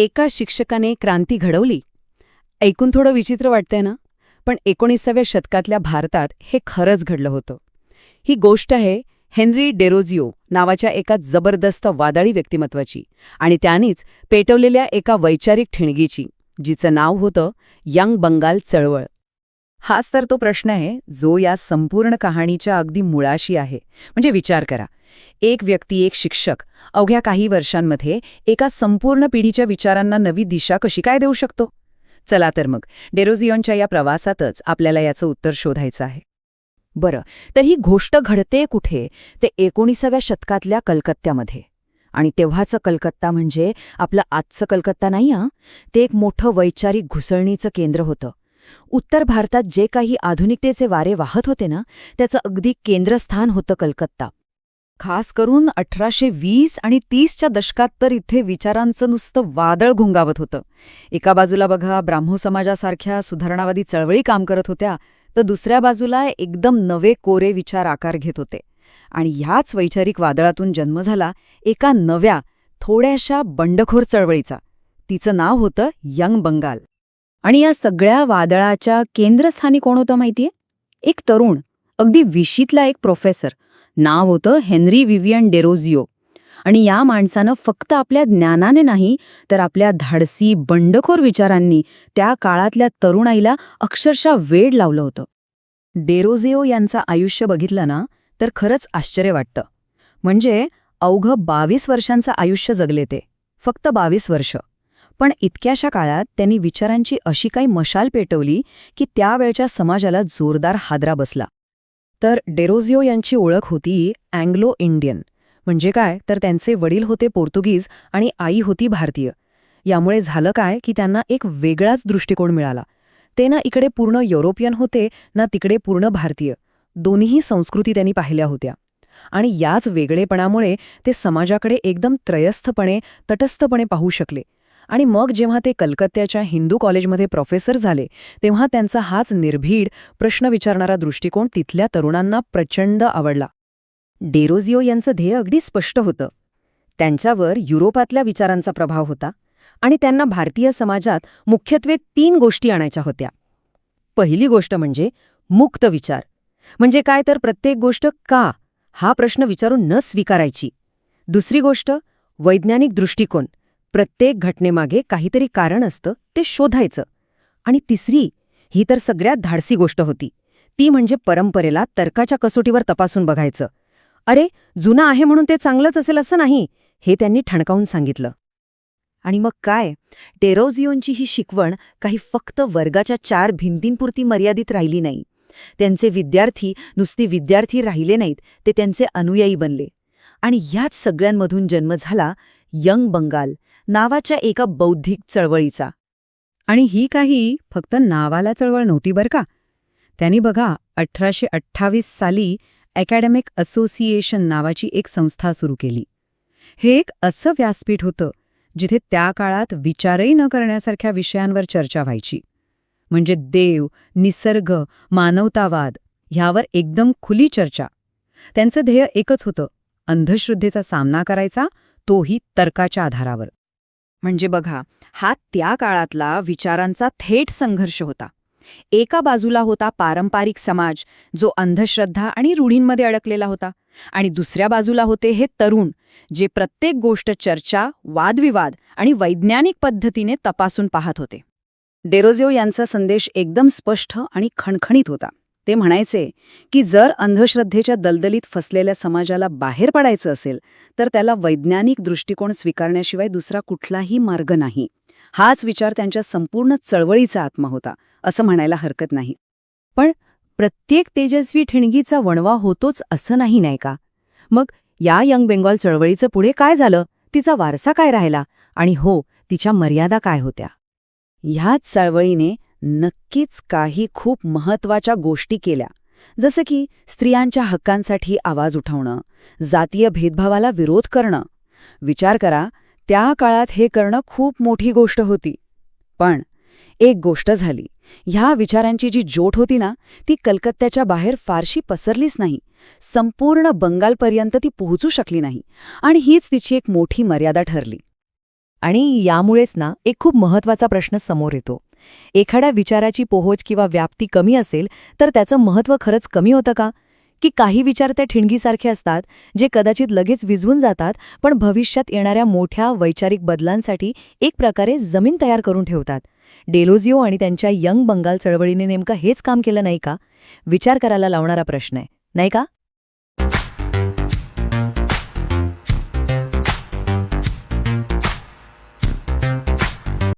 एका शिक्षकाने क्रांती घडवली. ऐकून थोडं विचित्र वाटतंय ना, पण 19व्या शतकातल्या भारतात हे खरंच घडलं होतं. ही गोष्ट आहे हेन्री डेरोजिओ नावाच्या एका जबरदस्त वादळी व्यक्तिमत्वाची आणि त्यांनीच पेटवलेल्या एका वैचारिक ठिणगीची, जिचं नाव होतं यंग बंगाल चळवळ. हाच तर तो प्रश्न आहे जो या संपूर्ण कहाणीच्या अगदी मुळाशी आहे. म्हणजे विचार करा, एक व्यक्ती, एक शिक्षक अवघ्या काही वर्षांमध्ये एका संपूर्ण पिढीच्या विचारांना नवी दिशा कशी काय देऊ शकतो? चला तर मग डेरोजिओनच्या या प्रवासातच आपल्याला याचं उत्तर शोधायचं आहे. बरं, तर ही गोष्ट घडते कुठे? ते 19व्या शतकातल्या कलकत्त्यामध्ये. आणि तेव्हाचं कलकत्ता म्हणजे आपलं आजचं कलकत्ता नाही हां. ते एक मोठं वैचारिक घुसळणीचं केंद्र होतं. उत्तर भारतात जे काही आधुनिकतेचे वारे वाहत होते ना, त्याचं अगदी केंद्रस्थान होतं कलकत्ता. खास करून 1820 आणि 30च्या दशकात तर इथे विचारांचं नुसतं वादळ घुंगावत होतं. एका बाजूला बघा ब्राह्मो समाजासारख्या सुधारणावादी चळवळी काम करत होत्या, तर दुसऱ्या बाजूला एकदम नवे कोरे विचार आकार घेत होते. आणि ह्याच वैचारिक वादळातून जन्म झाला एका नव्या, थोड्याशा बंडखोर चळवळीचा. तिचं नाव होतं यंग बंगाल. आणि या सगळ्या वादळाच्या केंद्रस्थानी कोण होतं माहितीये? एक तरुण, अगदी 20शीतला एक प्रोफेसर. नाव होतं हेन्री विवियन डेरोजिओ. आणि या माणसानं फक्त आपल्या ज्ञानाने नाही, तर आपल्या धाडसी बंडखोर विचारांनी त्या काळातल्या तरुणाईला अक्षरशः वेड लावलं होतं. डेरोजिओ यांचं आयुष्य बघितलं ना, तर खरंच आश्चर्य वाटतं. म्हणजे अवघं 22 वर्षांचं आयुष्य जगले ते, फक्त 22 वर्ष. पण इतक्याशा काळात त्यांनी विचारांची अशी काही मशाल पेटवली की त्यावेळच्या समाजाला जोरदार हादरा बसला. तर डेरोजिओ यांची ओळख होती अँग्लो इंडियन. म्हणजे काय, तर त्यांचे वडील होते पोर्तुगीज आणि आई होती भारतीय. यामुळे झालं काय की त्यांना एक वेगळाच दृष्टिकोन मिळाला. ते ना इकडे पूर्ण युरोपियन होते, ना तिकडे पूर्ण भारतीय. दोन्हीही संस्कृती त्यांनी पाहिल्या होत्या. आणि याच वेगळेपणामुळे ते समाजाकडे एकदम त्रयस्थपणे, तटस्थपणे पाहू शकले. आणि मग जेव्हा ते कलकत्त्याच्या हिंदू कॉलेजमध्ये प्रोफेसर झाले, तेव्हा त्यांचा हाच निर्भीड, प्रश्न विचारणारा दृष्टिकोन तिथल्या तरुणांना प्रचंड आवडला. डेरोजिओ यांचं ध्येय अगदी स्पष्ट होतं. त्यांच्यावर युरोपातल्या विचारांचा प्रभाव होता आणि त्यांना भारतीय समाजात मुख्यत्वे 3 गोष्टी आणायच्या होत्या. पहिली गोष्ट म्हणजे मुक्त विचार. म्हणजे काय, तर प्रत्येक गोष्ट का हा प्रश्न विचारून न स्वीकारायची. दुसरी गोष्ट वैज्ञानिक दृष्टिकोन. प्रत्येक घटनेमागे काहीतरी कारण असतं, ते शोधायचं. आणि तिसरी, ही तर सगळ्यात धाडसी गोष्ट होती, ती म्हणजे परंपरेला तर्काच्या कसोटीवर तपासून बघायचं. अरे, जुनं आहे म्हणून ते चांगलंच असेल असं नाही, हे त्यांनी ठणकावून सांगितलं. आणि मग काय, डेरोजिओंची ही शिकवण काही फक्त वर्गाच्या 4 भिंतींपुरती मर्यादित राहिली नाही. त्यांचे विद्यार्थी नुसते विद्यार्थी राहिले नाहीत, ते त्यांचे अनुयायी बनले. आणि ह्याच सगळ्यांमधून जन्म झाला यंग बंगाल नावाच्या एका बौद्धिक चळवळीचा. आणि ही काही फक्त नावाला चळवळ नव्हती बरं का. त्यांनी बघा 1828 साली अकॅडमिक असोसिएशन नावाची एक संस्था सुरू केली. हे एक असं व्यासपीठ होतं जिथे त्या काळात विचारही न करण्यासारख्या विषयांवर चर्चा व्हायची. म्हणजे देव, निसर्ग, मानवतावाद ह्यावर एकदम खुली चर्चा. त्यांचं ध्येय एकच होतं, अंधश्रद्धेचा सामना करायचा, तोही तर्काच्या आधारावर. म्हणजे बघा, हा त्या काळातला विचारांचा थेट संघर्ष होता. एका बाजूला होता पारंपरिक समाज, जो अंधश्रद्धा आणि रूढींमध्ये अडकलेला होता. आणि दुसऱ्या बाजूला होते हे तरुण, जे प्रत्येक गोष्ट चर्चा, वादविवाद आणि वैज्ञानिक पद्धतीने तपासून पाहत होते. डेरोजिओ यांचा संदेश एकदम स्पष्ट आणि खणखणीत होता. ते म्हणायचे की जर अंधश्रद्धेच्या दलदलीत फसलेल्या समाजाला बाहेर पडायचं असेल, तर त्याला वैज्ञानिक दृष्टिकोन स्वीकारण्याशिवाय दुसरा कुठलाही मार्ग नाही. हाच विचार त्यांच्या संपूर्ण चळवळीचा आत्मा होता, असं म्हणायला हरकत नाही. पण प्रत्येक तेजस्वी ठिणगीचा वणवा होतोच असं नाही का? मग या यंग बेंगॉल चळवळीचं पुढे काय झालं? तिचा वारसा काय राहिला? आणि हो, तिच्या मर्यादा काय होत्या? ह्याच चळवळीने नक्कीच काही खूप महत्त्वाच्या गोष्टी केल्या. जसं की स्त्रियांच्या हक्कांसाठी आवाज उठवणं, जातीय भेदभावाला विरोध करणं. विचार करा, त्या काळात हे करणं खूप मोठी गोष्ट होती. पण एक गोष्ट झाली, ह्या विचारांची जी जोट होती ना, ती कलकत्त्याच्या बाहेर फारशी पसरलीच नाही. संपूर्ण बंगालपर्यंत ती पोहोचू शकली नाही. आणि हीच तिची एक मोठी मर्यादा ठरली. आणि यामुळेच ना एक खूप महत्वाचा प्रश्न समोर येतो. एखाद्या विचाराची पोहोच किंवा व्याप्ती कमी असेल तर त्याचं महत्त्व खरंच कमी होतं का? की काही विचार त्या ठिणगीसारखे असतात जे कदाचित लगेच विझवून जातात, पण भविष्यात येणाऱ्या मोठ्या वैचारिक बदलांसाठी एक प्रकारे जमीन तयार करून ठेवतात. डेलोजिओ आणि त्यांच्या यंग बंगाल चळवळीने नेमकं हेच काम केलं नाही का? विचार करायला लावणारा प्रश्न आहे, नाही का?